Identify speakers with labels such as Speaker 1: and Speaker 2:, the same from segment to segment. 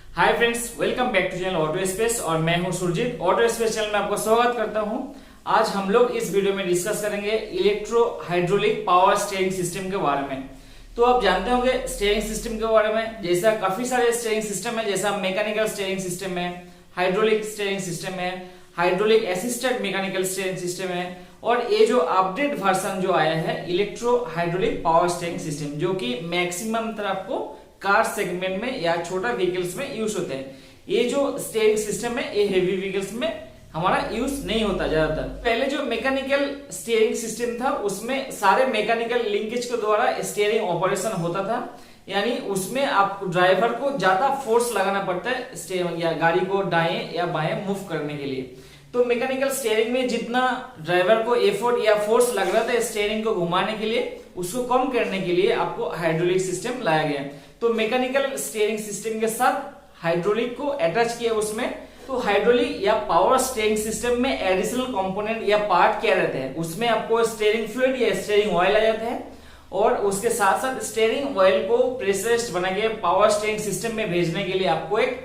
Speaker 1: Hi friends, welcome back to channel Auto Space और मैं हूं सुरजीत। ऑटो स्पेस चैनल में आपका स्वागत करता हूं। आज हम लोग इस वीडियो में डिस्कस करेंगे electro hydraulic power steering system के बारे में। तो आप जानते होंगे स्टीयरिंग सिस्टम के बारे में, जैसा काफी सारे स्टीयरिंग सिस्टम है, जैसा मैकेनिकल स्टीयरिंग सिस्टम है, हाइड्रोलिक स्टीयरिंग सिस्टम है, hydraulic assisted mechanical steering system है, और ये जो अपडेट वर्जन जो आया है electro hydraulic power steering system, जो कि मैक्सिमम तरह आपको कार सेगमेंट में या छोटा व्हीकल्स में यूज होते हैं। ये जो स्टीयरिंग सिस्टम है ये हेवी व्हीकल्स में हमारा यूज नहीं होता ज्यादातर। पहले जो मैकेनिकल स्टीयरिंग सिस्टम था उसमें सारे मैकेनिकल लिंकेज के द्वारा स्टीयरिंग ऑपरेशन होता था, यानी उसमें आप ड्राइवर को ज्यादा फोर्स लगाना पड़ता है या गाड़ी को दाएं या बाएं मूव करने के लिए। तो मैकेनिकल स्टीयरिंग में जितना ड्राइवर को एफर्ट या फोर्स लग रहा था स्टीयरिंग को घुमाने के लिए, उसको कम करने के लिए आपको हाइड्रोलिक सिस्टम लाया गया। तो मैकेनिकल स्टीयरिंग सिस्टम के साथ हाइड्रोलिक को अटैच किया उसमें। तो हाइड्रोलिक या पावर स्टीयरिंग सिस्टम में एडिशनल कंपोनेंट या पार्ट क्या रहते हैं, उसमें आपको स्टीयरिंग फ्लूइड या स्टीयरिंग ऑयल आ जाता है, और उसके साथ साथ स्टीयरिंग ऑयल को प्रेशराइज्ड बना के पावर स्टीयरिंग सिस्टम में भेजने के लिए आपको एक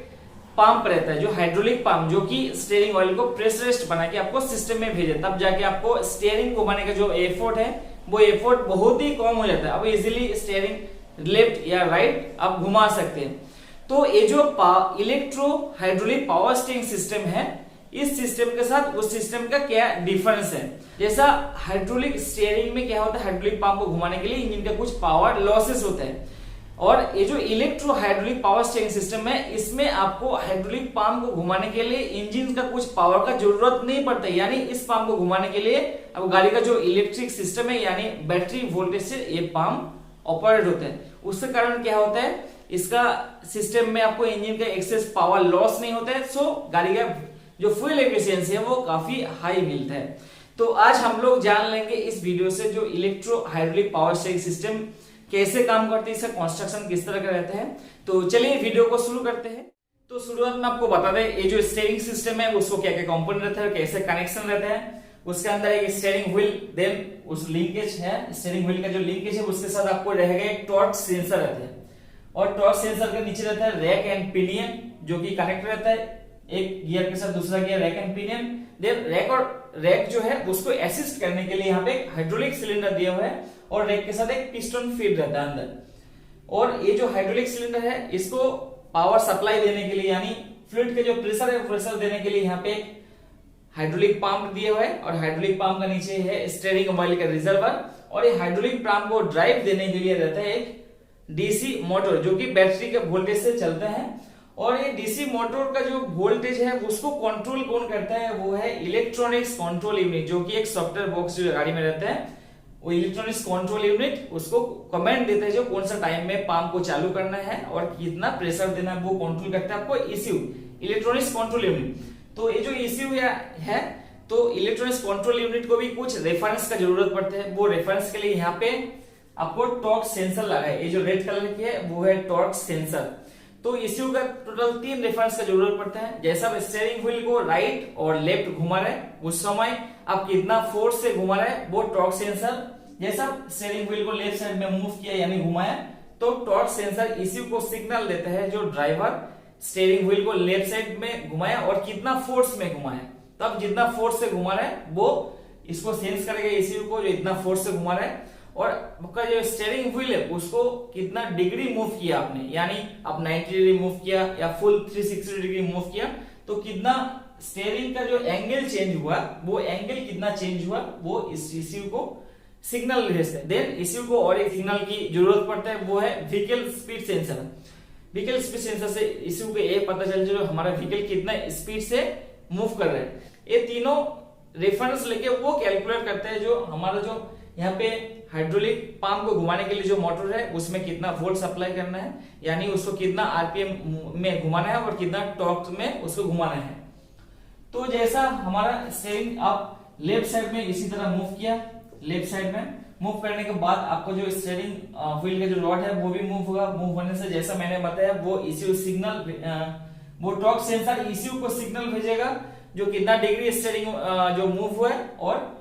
Speaker 1: पंप रहता है, जो हाइड्रोलिक पंप, जो कि स्टीयरिंग ऑयल को प्रेशराइज्ड बना के आपको सिस्टम में भेजे, तब जाके आपको स्टीयरिंग घुमाने का जो एफर्ट है वो एफर्ट बहुत ही कम हो जाता है। अब इजीली स्टीयरिंग लेफ्ट या राइट आप घुमा सकते हैं। तो ये जो electro hydraulic power steering system है, इस सिस्टम के साथ उस सिस्टम का क्या डिफरेंस है। जैसा हाइड्रोलिक स्टीयरिंग में क्या होता है, हाइड्रोलिक पंप को घुमाने के लिए इंजन का कुछ पावर लॉसेस होते हैं, और ये जो electro hydraulic power steering system है इसमें आपको हाइड्रोलिक पंप को घुमाने के लिए इंजन का कुछ पावर का जरूरत नहीं पड़ता। यानी इस पंप को घुमाने के लिए अब गाड़ी का जो इलेक्ट्रिक सिस्टम है, यानी बैटरी वोल्टेज से ये पंप ऑपरेट होते हैं। उसके कारण क्या होता है, इसका सिस्टम में आपको इंजन का एक्सेस पावर लॉस नहीं होता है, सो गाड़ी का जो फ्यूल एफिशिएंसी है वो काफी हाई मिलता है। तो आज हम लोग जान लेंगे इस वीडियो से जो electro hydraulic power steering system कैसे काम करते हैं, इसका कंस्ट्रक्शन किस तरह का रहता है। तो चलिए वीडियो को शुरू करते हैं। तो शुरुआत में आपको बता दें ये जो स्टीयरिंग सिस्टम है उसको क्या क्या कंपोनेंट रहता है, कैसे कनेक्शन रहता है। उसके अंदर एक स्टीयरिंग व्हील, देन उस लिंकेज है, स्टीयरिंग व्हील का जो लिंकेज है उसके साथ आपको रहेगा एक टॉर्क सेंसर रहता है, और टॉर्क सेंसर के नीचे रहता है रैक एंड पिनियन, जो कि कनेक्ट रहता है एक गियर के साथ दूसरा gear, rack and pinion. Then rack जो है उसको असिस्ट करने के लिए यहाँ पे एक हाइड्रोलिक सिलेंडर दिया हुआ है, और रैक के साथ एक पिस्टन फीड रहता है अंदर। और ये जो हाइड्रोलिक सिलेंडर है इसको पावर सप्लाई देने के लिए, यानी फ्लूइड के जो प्रेशर है प्रेशर देने के लिए यहाँ पे एक हाइड्रोलिक पंप दिया हुआ है, और हाइड्रोलिक पंप का नीचे है स्टीयरिंग ऑयल का रिजर्वर, और ये हाइड्रोलिक पंप को ड्राइव देने के लिए रहता है एक डीसी मोटर, जो कि बैटरी के वोल्टेज से चलता है। और ये डीसी मोटर का जो वोल्टेज है उसको कंट्रोल कौन करता है, वो है इलेक्ट्रॉनिक्स कंट्रोल यूनिट, जो कि एक सॉफ्टवेयर बॉक्स जो गाड़ी में रहता है। वो इलेक्ट्रॉनिक्स कंट्रोल यूनिट उसको कमांड देता है जो कौन सा टाइम में पंप को चालू करना है और कितना प्रेशर देना है, वो कंट्रोल करता है आपको ईसीयू, इलेक्ट्रॉनिक्स कंट्रोल यूनिट। तो ये जो ईसीयू है, तो इलेक्ट्रॉनिक्स कंट्रोल यूनिट को भी कुछ रेफरेंस का जरूरत पड़ता है। वो रेफरेंस के लिए यहाँ पे आपको टॉर्क सेंसर लगा है, ये जो रेड कलर की है वो है टॉर्क सेंसर। तो ईसीयू का टोटल 3 रेफरेंस का जरूरत पड़ता है। जैसा आप स्टीयरिंग व्हील को राइट और लेफ्ट घुमा रहे हैं उस समय आप कितना फोर्स से घुमा रहे हैं, वो टॉर्क सेंसर। जैसा स्टीयरिंग व्हील को लेफ्ट साइड में मूव किया यानी घुमाया, तो टॉर्क सेंसर ईसीयू को सिग्नल देता है जो ड्राइवर स्टीयरिंग व्हील को लेफ्ट साइड में घुमाया और कितना फोर्स में घुमाया, तब जितना फोर्स से घुमा रहा है वो इसको सेंस करेगा ईसीयू को जो इतना फोर्स से घुमा रहा है। और आपका जो स्टीयरिंग व्हील है उसको कितना डिग्री मूव किया आपने, यानी आप 90 डिग्री मूव किया या फुल 360 डिग्री मूव किया, तो कितना स्टीयरिंग का जो एंगल चेंज हुआ, वो एंगल कितना चेंज हुआ, वो इस ईसीयू को सिग्नल भेजते हैं। देन ईसीयू को और एक सिग्नल की जरूरत पड़ता है, वो है vehicle speed sensor. Vehicle speed sensor से ईसीयू को ये पता चल जाए हमारा व्हीकल कितना स्पीड से मूव कर रहा है। ये तीनों रेफरेंस लेके वो कैलकुलेट करते हैं जो हमारा जो यहाँ पे हाइड्रोलिक पंप को घुमाने के लिए जो मोटर है उसमें कितना वोल्ट सप्लाई करना है, यानी उसको कितना आरपीएम में घुमाना है और कितना टॉर्क में उसको घुमाना है। तो जैसा हमारा स्टीयरिंग आप लेफ्ट साइड में इसी तरह मूव किया, लेफ्ट साइड में मूव करने के बाद आपको जो स्टीयरिंग व्हील का जो रॉड है वो भी मूव होगा। मूव होने से जैसा मैंने बताया वो ईसीयू सिग्नल, वो टॉर्क सेंसर ईसीयू को सिग्नल भेजेगा जो कितना डिग्री स्टीयरिंग जो मूव हुआ है और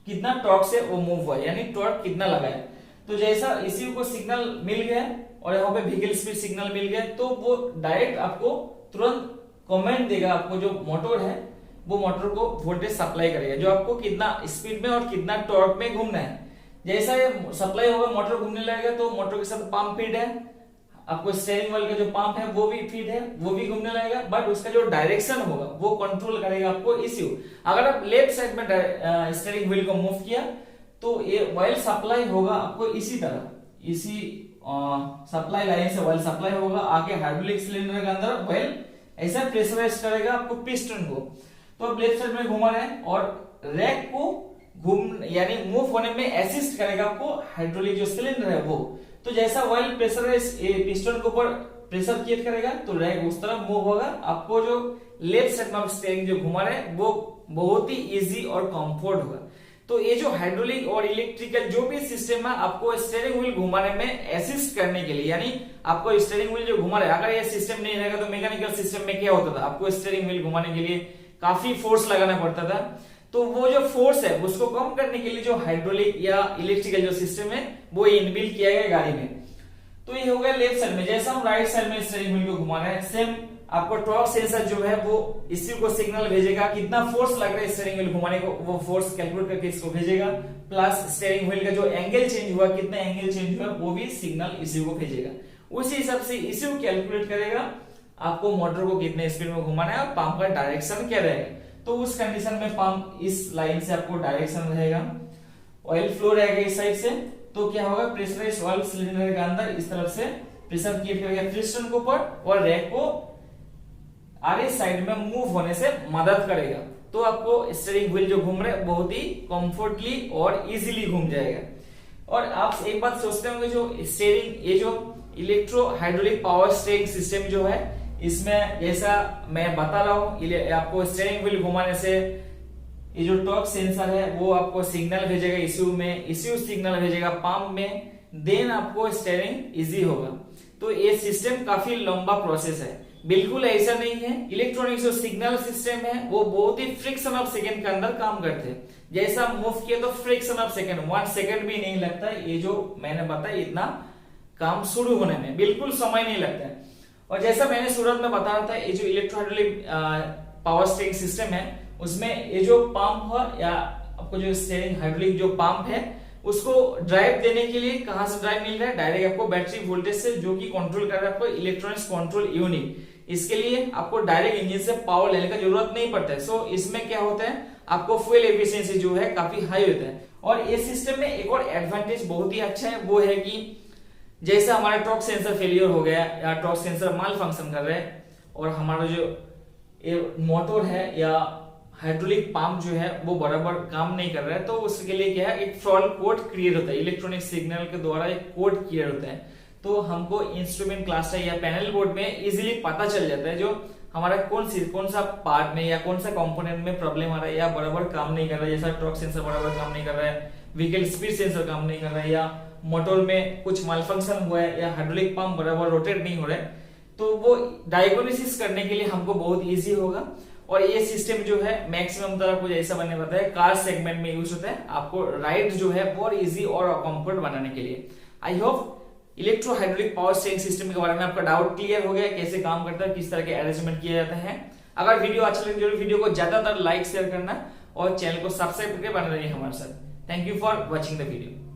Speaker 1: कितना टॉर्क से वो मूव हुआ है, यानी टॉर्क कितना लगा है। तो जैसा ईसीयू को सिग्नल मिल गया और यहाँ पे व्हीकल स्पीड सिग्नल मिल गया, तो वो डायरेक्ट आपको तुरंत कमेंट देगा, आपको जो मोटर है वो मोटर को वोल्टेज सप्लाई करेगा, जो आपको कितना स्पीड में और कितना टॉर्क में घूमना है। जैसा ये सप्लाई होगा मोटर घूमने लगेगा, तो मोटर के साथ पंप फीड है, आपको स्टीयरिंग व्हील का जो पंप है वो भी फीड है, वो भी घूमने लगेगा, बट उसका जो डायरेक्शन होगा वो कंट्रोल करेगा आपको ECU। अगर आप लेफ्ट साइड में स्टीयरिंग व्हील को मूव किया तो ये ऑयल सप्लाई होगा आपको इसी तरह, इसी सप्लाई लाइन से ऑयल सप्लाई होगा, आगे हाइड्रोलिक सिलेंडर के अंदर ऑयल ऐसा प्रेशराइज करेगा आपको पिस्टन को। तो आप लेफ्ट साइड में घुमा रहे हैं और रैक को घूम यानी मूव होने में असिस्ट करेगा आपको हाइड्रोलिक जो सिलेंडर है वो। तो जैसा ऑयल प्रेशराइज पिस्टन के ऊपर प्रेशर क्रिएट करेगा तो रैक उस तरफ मूव होगा, आपको जो लेफ्ट साइड में स्टीयरिंग जो घुमा रहे हैं वो बहुत ही इजी और कंफर्ट होगा। तो ये जो हाइड्रोलिक और इलेक्ट्रिकल जो भी सिस्टम है आपको स्टीयरिंग व्हील घुमाने में असिस्ट करने के लिए, यानी आपको स्टीयरिंग व्हील जो घुमा रहे हैं, अगर ये सिस्टम नहीं रहेगा तो मैकेनिकल सिस्टम में क्या होता था, आपको स्टीयरिंग व्हील घुमाने के लिए काफी फोर्स लगाना पड़ता था। तो वो जो फोर्स है उसको कम करने के लिए जो हाइड्रोलिक या इलेक्ट्रिकल जो सिस्टम है वो इनबिल्ट किया गया गाड़ी में। तो ये हो गया लेफ्ट साइड में। जैसा हम राइट साइड में स्टीयरिंग व्हील को घुमा रहे हैं, सेम आपको टॉर्क सेंसर जो है वो इसी को सिग्नल भेजेगा, कितना फोर्स लग रहा है स्टीयरिंग व्हील घुमाने को, वो फोर्स कैलकुलेट करके इसको भेजेगा, प्लस स्टीयरिंग व्हील का जो एंगल चेंज हुआ, कितना एंगल चेंज हुआ वो भी सिग्नल इसी को भेजेगा। उसी हिसाब से इसी को कैलकुलेट करेगा आपको मोटर को कितने स्पीड में घुमाना है और पंप का डायरेक्शन क्या रहेगा। तो उस कंडीशन में पंप इस लाइन से आपको डायरेक्शन रहेगा, ऑयल फ्लो रहेगा इस साइड से, तो क्या होगा प्रेशराइज्ड ऑयल सिलेंडर के अंदर इस तरफ से प्रेशर क्रिएट करेगा पिस्टन के ऊपर और रैक को आगे साइड में मूव होने से मदद करेगा। तो आपको स्टीयरिंग व्हील जो घूम रहे हैं बहुत ही कंफर्टली और इजीली घूम जाएगा। और आप एक बात सोचते होंगे, जो स्टीयरिंग ये जो electro hydraulic power steering system जो है, इसमें जैसा मैं बता रहा हूं आपको स्टीयरिंग व्हील घुमाने से ये जो टॉर्क सेंसर है वो आपको सिग्नल भेजेगा ECU में, ECU सिग्नल भेजेगा पंप में, देन आपको स्टीयरिंग इजी होगा। तो ये सिस्टम काफी लंबा प्रोसेस है, बिल्कुल ऐसा नहीं है। इलेक्ट्रॉनिक्स जो सिग्नल सिस्टम है वो बहुत ही फ्रिक्शन ऑफ सेकंड के अंदर काम करते हैं। जैसा मूव किया तो फ्रिक्शन ऑफ सेकंड, 1 सेकंड भी नहीं लगता, ये जो मैंने बताया इतना काम शुरू होने में बिल्कुल समय नहीं लगता है। और जैसा मैंने शुरुआत में बताया था, ये जो इलेक्ट्रोहाइड्रोलिक पावर स्टीयरिंग सिस्टम है उसमें ये जो पंप है या आपको जो स्टीयरिंग हाइड्रोलिक जो पंप है उसको ड्राइव देने के लिए कहां से ड्राइव मिल रहा है, डायरेक्ट आपको बैटरी वोल्टेज से, जो कि कंट्रोल कर रहा है आपको इलेक्ट्रॉनिक्स कंट्रोल यूनिट। इसके लिए आपको डायरेक्ट इंजन से पावर लेने का जरूरत नहीं पड़ता है। सो इसमें क्या होता है, आपको फ्यूल एफिशिएंसी जो है काफी हाई होता है। और ये सिस्टम में एक और एडवांटेज बहुत ही अच्छा है, वो है कि जैसे हमारा टॉर्क सेंसर फेलियर हो गया या टॉर्क सेंसर माल फंक्शन कर रहा है और हमारा जो मोटर है या हाइड्रोलिक पंप जो है वो बराबर काम नहीं कर रहा है, तो उसके लिए क्या है, एक फॉल्ट कोड क्रिएट होता है, इलेक्ट्रॉनिक सिग्नल के द्वारा एक कोड क्रिएट होता है। तो हमको इंस्ट्रूमेंट क्लास या पैनल बोर्ड में इजीली पता चल जाता है जो हमारा कौन सा पार्ट में या कौन सा कंपोनेंट में प्रॉब्लम आ रहा है या बराबर काम नहीं कर रहा है। जैसा टॉर्क सेंसर बराबर काम नहीं कर रहा है, व्हीकल स्पीड सेंसर काम नहीं कर रहा है, या मोटर में कुछ मालफंक्शन हुआ है, या हाइड्रोलिक पंप बराबर रोटेट नहीं हो रहा है, तो वो डायग्नोसिस करने के लिए हमको बहुत इजी होगा। और ये सिस्टम जो है मैक्सिमम तरह कुछ ऐसा मैंने बताया कार सेगमेंट में यूज होता है, आपको राइड जो है बहुत इजी और कंफर्ट बनाने के लिए। I hope electro hydraulic power steering system के बारे में आपका डाउट क्लियर हो गया, कैसे काम करता है, किस तरह के अरेंजमेंट किया जाता है। अगर वीडियो अच्छा लगे जरूर वीडियो को ज्यादातर लाइक शेयर करना और चैनल को सब्सक्राइब करके बने रहिए हमारे साथ। Thank you for watching the video.